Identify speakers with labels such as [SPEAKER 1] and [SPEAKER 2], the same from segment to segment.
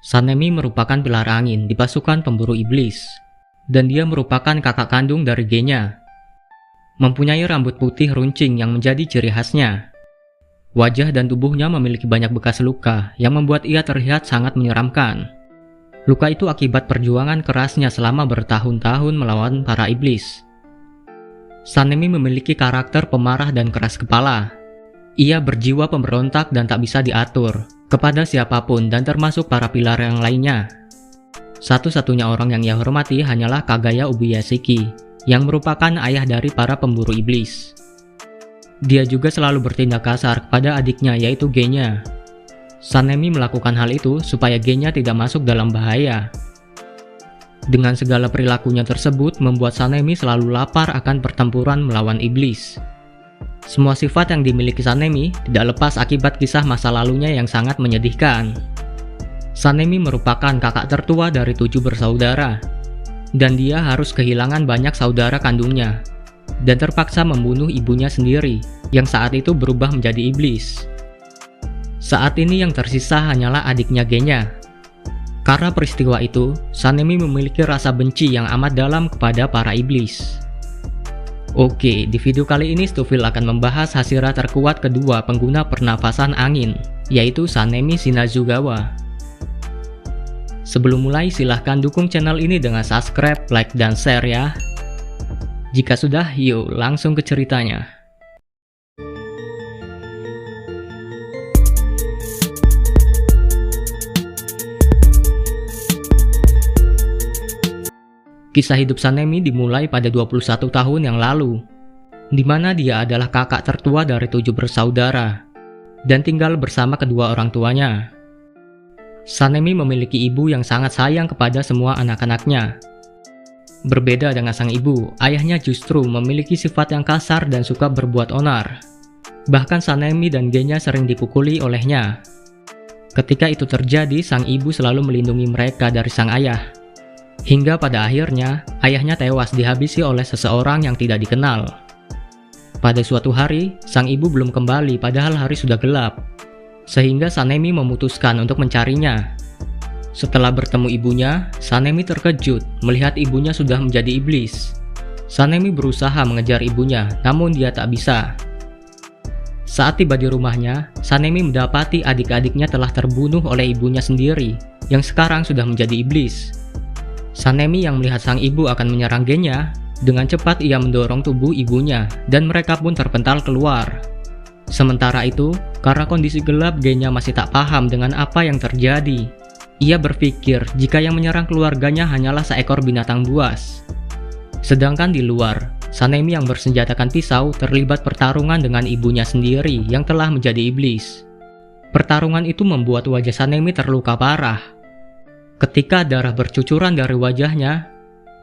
[SPEAKER 1] Sanemi merupakan pilar angin di pasukan pemburu iblis, dan dia merupakan kakak kandung dari Genya. Mempunyai rambut putih runcing yang menjadi ciri khasnya. Wajah dan tubuhnya memiliki banyak bekas luka yang membuat ia terlihat sangat menyeramkan. Luka itu akibat perjuangan kerasnya selama bertahun-tahun melawan para iblis. Sanemi memiliki karakter pemarah dan keras kepala. Ia berjiwa pemberontak dan tak bisa diatur kepada siapapun dan termasuk para pilar yang lainnya. Satu-satunya orang yang ia hormati hanyalah Kagaya Ubuyashiki, yang merupakan ayah dari para pemburu iblis. Dia juga selalu bertindak kasar kepada adiknya yaitu Genya. Sanemi melakukan hal itu supaya Genya tidak masuk dalam bahaya. Dengan segala perilakunya tersebut membuat Sanemi selalu lapar akan pertempuran melawan iblis. Semua sifat yang dimiliki Sanemi tidak lepas akibat kisah masa lalunya yang sangat menyedihkan. Sanemi merupakan kakak tertua dari 7 bersaudara, dan dia harus kehilangan banyak saudara kandungnya, dan terpaksa membunuh ibunya sendiri, yang saat itu berubah menjadi iblis. Saat ini yang tersisa hanyalah adiknya Genya. Karena peristiwa itu, Sanemi memiliki rasa benci yang amat dalam kepada para iblis. Oke, di video kali ini Stufil akan membahas Hashira terkuat kedua pengguna pernafasan angin, yaitu Sanemi Shinazugawa. Sebelum mulai, silahkan dukung channel ini dengan subscribe, like, dan share ya. Jika sudah, yuk langsung ke ceritanya. Kisah hidup Sanemi dimulai pada 21 tahun yang lalu, di mana dia adalah kakak tertua dari 7 bersaudara, dan tinggal bersama kedua orang tuanya. Sanemi memiliki ibu yang sangat sayang kepada semua anak-anaknya. Berbeda dengan sang ibu, ayahnya justru memiliki sifat yang kasar dan suka berbuat onar. Bahkan Sanemi dan Genya sering dipukuli olehnya. Ketika itu terjadi, sang ibu selalu melindungi mereka dari sang ayah. Hingga pada akhirnya, ayahnya tewas dihabisi oleh seseorang yang tidak dikenal. Pada suatu hari, sang ibu belum kembali padahal hari sudah gelap. Sehingga Sanemi memutuskan untuk mencarinya. Setelah bertemu ibunya, Sanemi terkejut melihat ibunya sudah menjadi iblis. Sanemi berusaha mengejar ibunya, namun dia tak bisa. Saat tiba di rumahnya, Sanemi mendapati adik-adiknya telah terbunuh oleh ibunya sendiri, yang sekarang sudah menjadi iblis. Sanemi yang melihat sang ibu akan menyerang Genya, dengan cepat ia mendorong tubuh ibunya, dan mereka pun terpental keluar. Sementara itu, karena kondisi gelap, Genya masih tak paham dengan apa yang terjadi. Ia berpikir jika yang menyerang keluarganya hanyalah seekor binatang buas. Sedangkan di luar, Sanemi yang bersenjatakan pisau terlibat pertarungan dengan ibunya sendiri yang telah menjadi iblis. Pertarungan itu membuat wajah Sanemi terluka parah. Ketika darah bercucuran dari wajahnya,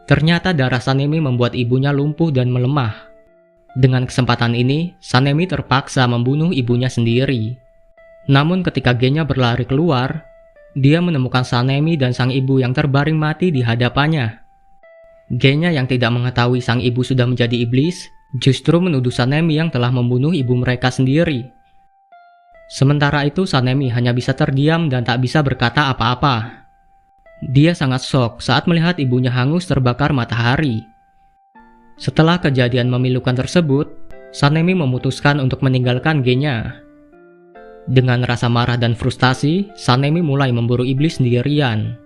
[SPEAKER 1] ternyata darah Sanemi membuat ibunya lumpuh dan melemah. Dengan kesempatan ini, Sanemi terpaksa membunuh ibunya sendiri. Namun ketika Genya berlari keluar, dia menemukan Sanemi dan sang ibu yang terbaring mati di hadapannya. Genya yang tidak mengetahui sang ibu sudah menjadi iblis, justru menuduh Sanemi yang telah membunuh ibu mereka sendiri. Sementara itu Sanemi hanya bisa terdiam dan tak bisa berkata apa-apa. Dia sangat shock saat melihat ibunya hangus terbakar matahari. Setelah kejadian memilukan tersebut, Sanemi memutuskan untuk meninggalkan Genya. Dengan rasa marah dan frustasi, Sanemi mulai memburu iblis sendirian.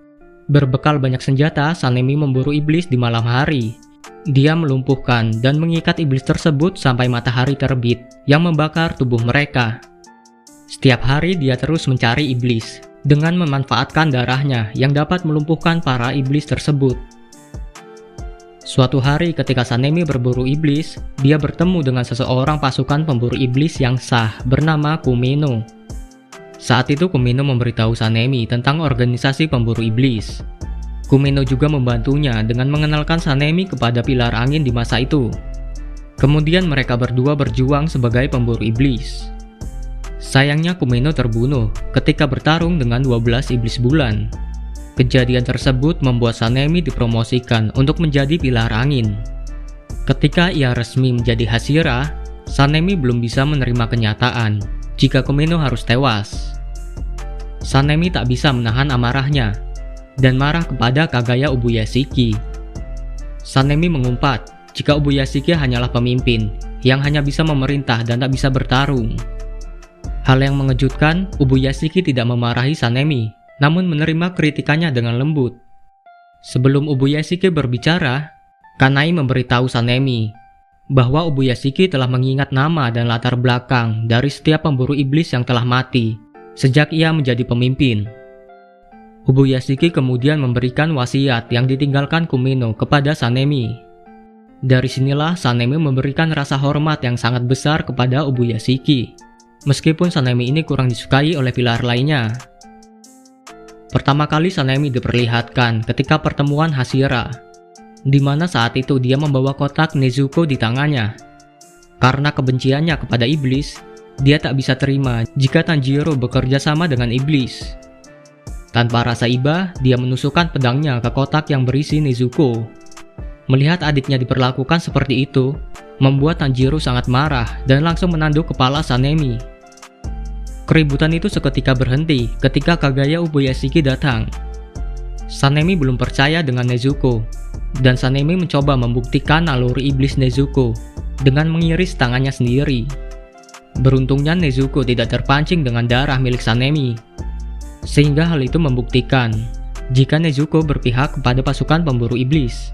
[SPEAKER 1] Berbekal banyak senjata, Sanemi memburu iblis di malam hari. Dia melumpuhkan dan mengikat iblis tersebut sampai matahari terbit yang membakar tubuh mereka. Setiap hari dia terus mencari iblis dengan memanfaatkan darahnya yang dapat melumpuhkan para iblis tersebut. Suatu hari ketika Sanemi berburu iblis, dia bertemu dengan seseorang pasukan pemburu iblis yang sah bernama Kumeno. Saat itu Kumeno memberitahu Sanemi tentang organisasi pemburu iblis. Kumeno juga membantunya dengan mengenalkan Sanemi kepada pilar angin di masa itu. Kemudian mereka berdua berjuang sebagai pemburu iblis. Sayangnya Kumeno terbunuh ketika bertarung dengan 12 iblis bulan. Kejadian tersebut membuat Sanemi dipromosikan untuk menjadi pilar angin. Ketika ia resmi menjadi Hashira, Sanemi belum bisa menerima kenyataan jika Kumeno harus tewas. Sanemi tak bisa menahan amarahnya dan marah kepada Kagaya Ubuyashiki. Sanemi mengumpat jika Ubuyashiki hanyalah pemimpin yang hanya bisa memerintah dan tak bisa bertarung. Hal yang mengejutkan, Ubuyashiki tidak memarahi Sanemi, namun menerima kritikannya dengan lembut. Sebelum Ubuyashiki berbicara, Kanai memberitahu Sanemi bahwa Ubuyashiki telah mengingat nama dan latar belakang dari setiap pemburu iblis yang telah mati sejak ia menjadi pemimpin. Ubuyashiki kemudian memberikan wasiat yang ditinggalkan Kumino kepada Sanemi. Dari sinilah Sanemi memberikan rasa hormat yang sangat besar kepada Ubuyashiki, meskipun Sanemi ini kurang disukai oleh pilar lainnya. Pertama kali Sanemi diperlihatkan ketika pertemuan Hashira, di mana saat itu dia membawa kotak Nezuko di tangannya. Karena kebenciannya kepada iblis, dia tak bisa terima jika Tanjiro bekerja sama dengan iblis. Tanpa rasa iba, dia menusukkan pedangnya ke kotak yang berisi Nezuko. Melihat adiknya diperlakukan seperti itu, membuat Tanjiro sangat marah dan langsung menanduk kepala Sanemi. Keributan itu seketika berhenti ketika Kagaya Ubuyashiki datang. Sanemi belum percaya dengan Nezuko, dan Sanemi mencoba membuktikan naluri iblis Nezuko dengan mengiris tangannya sendiri. Beruntungnya Nezuko tidak terpancing dengan darah milik Sanemi, sehingga hal itu membuktikan jika Nezuko berpihak kepada pasukan pemburu iblis.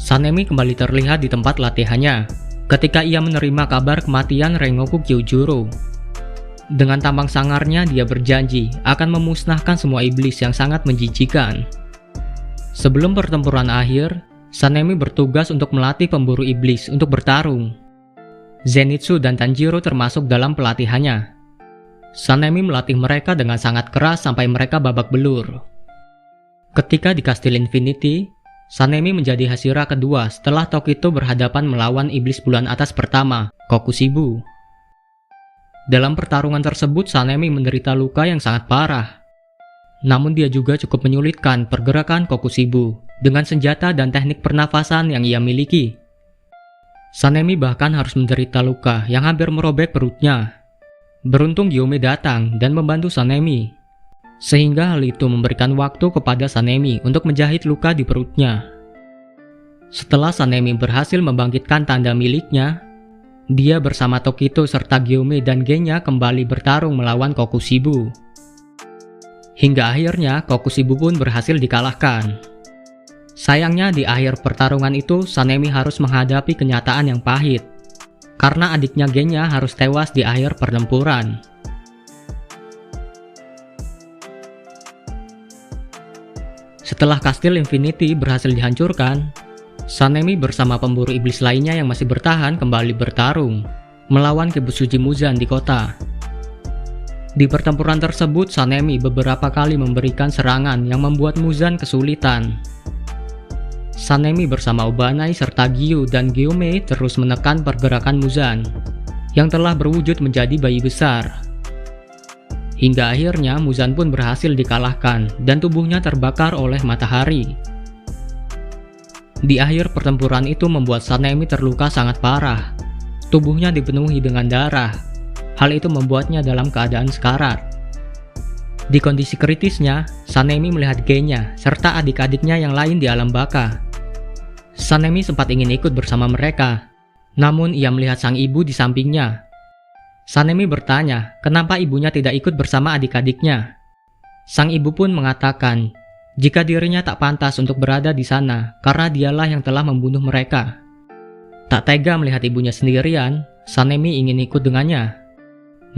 [SPEAKER 1] Sanemi kembali terlihat di tempat latihannya ketika ia menerima kabar kematian Rengoku Kyojuro. Dengan tampang sangarnya dia berjanji akan memusnahkan semua iblis yang sangat menjijikan. Sebelum pertempuran akhir, Sanemi bertugas untuk melatih pemburu iblis untuk bertarung. Zenitsu dan Tanjiro termasuk dalam pelatihannya. Sanemi melatih mereka dengan sangat keras sampai mereka babak belur. Ketika di Kastil Infinity, Sanemi menjadi Hashira kedua setelah Tokito berhadapan melawan iblis bulan atas pertama, Kokushibo. Dalam pertarungan tersebut, Sanemi menderita luka yang sangat parah. Namun dia juga cukup menyulitkan pergerakan Kokushibo dengan senjata dan teknik pernafasan yang ia miliki. Sanemi bahkan harus menderita luka yang hampir merobek perutnya. Beruntung Gyome datang dan membantu Sanemi, sehingga hal itu memberikan waktu kepada Sanemi untuk menjahit luka di perutnya. Setelah Sanemi berhasil membangkitkan tanda miliknya, dia bersama Tokito serta Gyome dan gengnya kembali bertarung melawan Kokushibo. Hingga akhirnya Kokushibo pun berhasil dikalahkan. Sayangnya di akhir pertarungan itu Sanemi harus menghadapi kenyataan yang pahit, karena adiknya gengnya harus tewas di akhir pertempuran. Setelah Kastil Infinity berhasil dihancurkan, Sanemi bersama pemburu iblis lainnya yang masih bertahan kembali bertarung melawan Kibusuji Muzan di kota. Di pertempuran tersebut, Sanemi beberapa kali memberikan serangan yang membuat Muzan kesulitan. Sanemi bersama Obanai serta Gyu dan Gyome terus menekan pergerakan Muzan yang telah berwujud menjadi bayi besar. Hingga akhirnya Muzan pun berhasil dikalahkan dan tubuhnya terbakar oleh matahari. Di akhir pertempuran itu membuat Sanemi terluka sangat parah. Tubuhnya dipenuhi dengan darah. Hal itu membuatnya dalam keadaan sekarat. Di kondisi kritisnya, Sanemi melihat gengnya serta adik-adiknya yang lain di alam baka. Sanemi sempat ingin ikut bersama mereka, namun ia melihat sang ibu di sampingnya. Sanemi bertanya kenapa ibunya tidak ikut bersama adik-adiknya. Sang ibu pun mengatakan jika dirinya tak pantas untuk berada di sana karena dialah yang telah membunuh mereka. Tak tega melihat ibunya sendirian, Sanemi ingin ikut dengannya.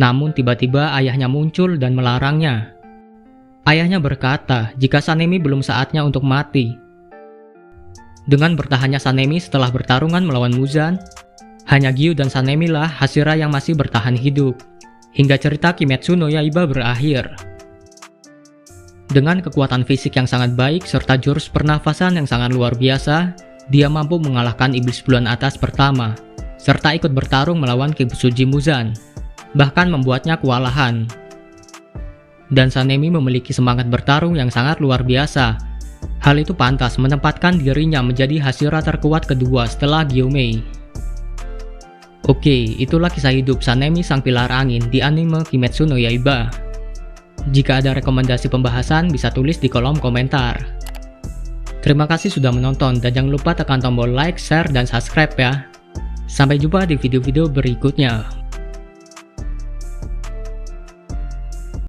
[SPEAKER 1] Namun tiba-tiba ayahnya muncul dan melarangnya. Ayahnya berkata jika Sanemi belum saatnya untuk mati. Dengan bertahannya Sanemi setelah bertarungan melawan Muzan, hanya Gyu dan Sanemi lah Hashira yang masih bertahan hidup, hingga cerita Kimetsu no Yaiba berakhir. Dengan kekuatan fisik yang sangat baik serta jurus pernafasan yang sangat luar biasa, dia mampu mengalahkan iblis bulan atas pertama, serta ikut bertarung melawan Kibusuji Muzan, bahkan membuatnya kewalahan. Dan Sanemi memiliki semangat bertarung yang sangat luar biasa. Hal itu pantas menempatkan dirinya menjadi Hashira terkuat kedua setelah Gyome. Oke, itulah kisah hidup Sanemi sang pilar angin di anime Kimetsu no Yaiba. Jika ada rekomendasi pembahasan, bisa tulis di kolom komentar. Terima kasih sudah menonton dan jangan lupa tekan tombol like, share, dan subscribe ya. Sampai jumpa di video-video berikutnya.